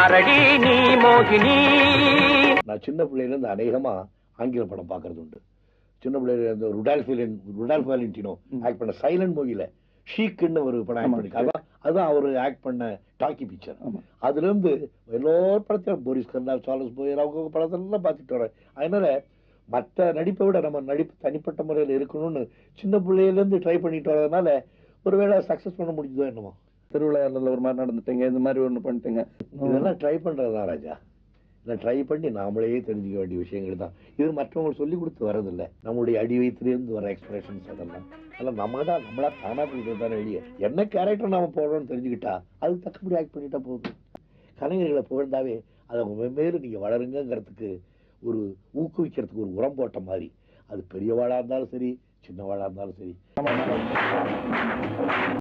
யாரடி நீ மோகினி. நான் சின்ன பிள்ளையில இருந்து அநேகமா ஆங்கில படம் பாக்குறது உண்டு. சின்ன பிள்ளையில இந்த ருடால்ஃப் வேலண்டினோ ஆக்ட் பண்ண சைலண்ட் மூவில ஷீக்குன்னு ஒரு படம் ஆக்ட் பண்ணிருக்காங்க. அதுதான் அவரு ஆக்ட் பண்ண டாக்கி பிக்சர். அதுல இருந்து எல்லாரும் படத்தையும் போரிஸ் கர்னால், சார்லஸ் போயர் அவங்க படத்தெல்லாம் பார்த்துட்டு வரேன். அதனால மற்ற நடிப்பை விட நம்ம நடிப்பு தனிப்பட்ட முறையில் இருக்கணும்னு சின்ன பிள்ளையில இருந்து ட்ரை பண்ணிட்டு வரதுனால ஒருவேளை சக்சஸ் பண்ண முடிஞ்சதோ என்னமோ. திருவிழாவில் ஒரு மாதிரி நடந்துட்டீங்க, இந்த மாதிரி ஒண்ணு பண்ணிட்டீங்க. இதெல்லாம் ட்ரை பண்றதுதான் ராஜா. இதை ட்ரை பண்ணி நாமளே தெரிஞ்சுக்க வேண்டிய விஷயங்கள் தான். இது மற்றவங்களுக்கு சொல்லி கொடுத்து வரதில்லை. நம்மளுடைய அடி வயிற்றுலேருந்து வர எக்ஸ்பிரஷன்ஸ் அதெல்லாம் நம்மளா தானா கொடுக்குறது தானே வெளியே. என்ன கேரக்டர் நாம போடுறோம்னு தெரிஞ்சுக்கிட்டா அதுக்கு தக்கபடி ஆக்ட் பண்ணிட்டா போதும். கலைஞர்களை புகழ்ந்தாவே அதை மேலும் நீங்க வளருங்கிறதுக்கு ஒரு ஊக்குவிக்கிறதுக்கு ஒரு உரம் போட்ட மாதிரி. அது பெரியவாளா இருந்தாலும் சரி, சின்னவாளா இருந்தாலும் சரி.